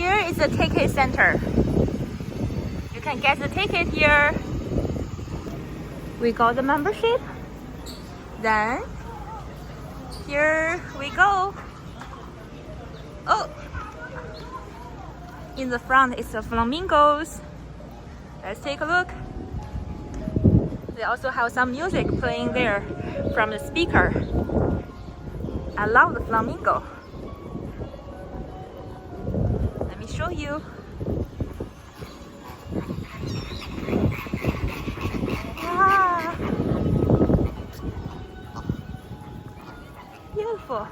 Here is the ticket center. You can get the ticket here. We got the membership. Then here we go. Oh, in the front is the flamingos. Let's take a look. They also have some music playing there from the speaker. I love the flamingo. Let me show you. Wow. Beautiful.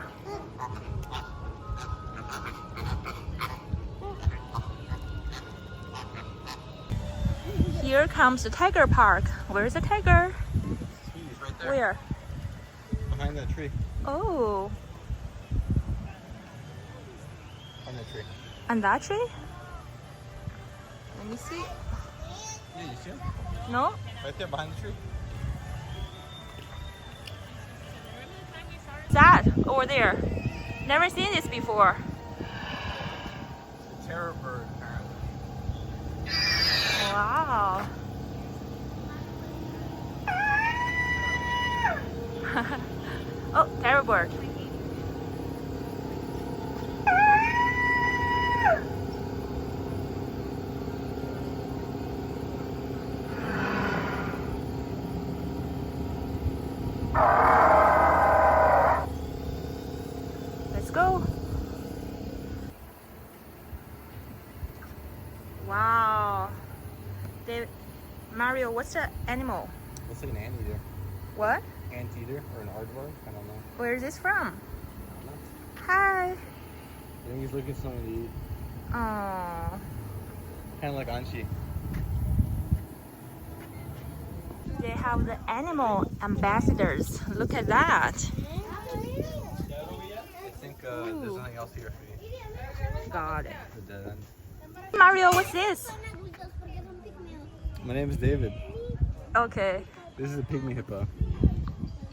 Here comes the tiger park. Where's the tiger? He's right there. Where? Behind that tree. Oh, Behind that tree. and that tree? Let me see. Yeah, you see him? No? Right there behind the tree. That over there. Never seen this before. The terror bird, apparently. Wow. Oh, terror bird. Let's go. Wow. Mario, what's the animal? Looks like an anteater. What? Anteater or an aardvark? I don't know. Where is this from? I don't know. Hi. I think he's looking for something to eat. Oh. Kind of like Anshi. They have the animal ambassadors. Look at that. I think there's nothing else here for you. Got it. The dead end. Mario, what's this? My name is David. Okay. This is a pygmy hippo.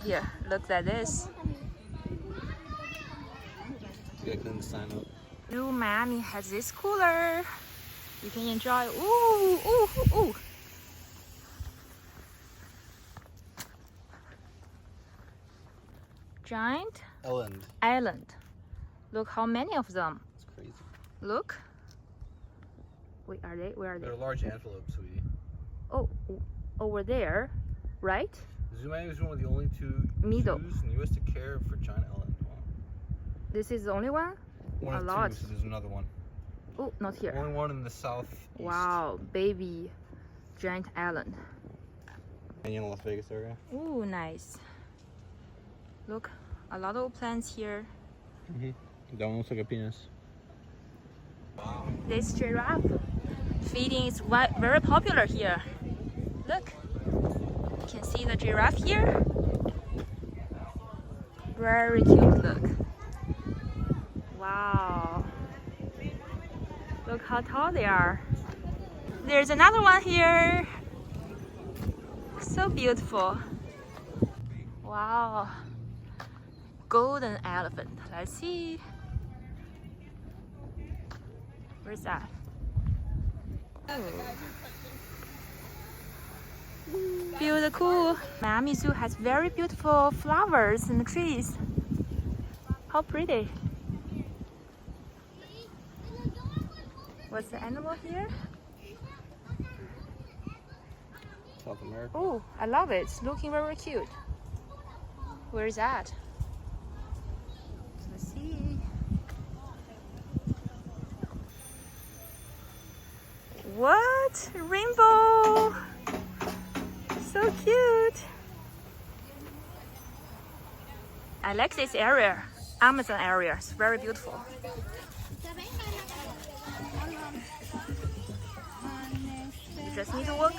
Here, look at this. You got to sign up. New Miami has this cooler. You can enjoy. Ooh, ooh, ooh. Giant island. Look how many of them. It's crazy. Look. Wait, are they? Where are they? They're large antelopes, sweetie. Oh, over there, right? Zoo Miami is one of the only two Middle. zoos in the U.S. to care for giant elephant. Wow. This is the only one? One A of lot. two, so there's another one. Oh, not here. Only one in the south. Wow, baby giant island. And in the Las Vegas area. Ooh, nice. Look, a lot of plants here. That one looks like a penis. This giraffe feeding is very popular here. Look, you can see the giraffe here. Very cute look. Wow. Look how tall they are. There's another one here. So beautiful. Wow. Golden elephant. Let's see. Where's that? Oh. Beautiful. Miami Zoo has very beautiful flowers and trees. How pretty. What's the animal here? South America. Oh, I love it. It's looking very cute. Where is that? Let's see. What? Rainbow! So cute. I like this area. Amazon area. It's very beautiful. You just need to walk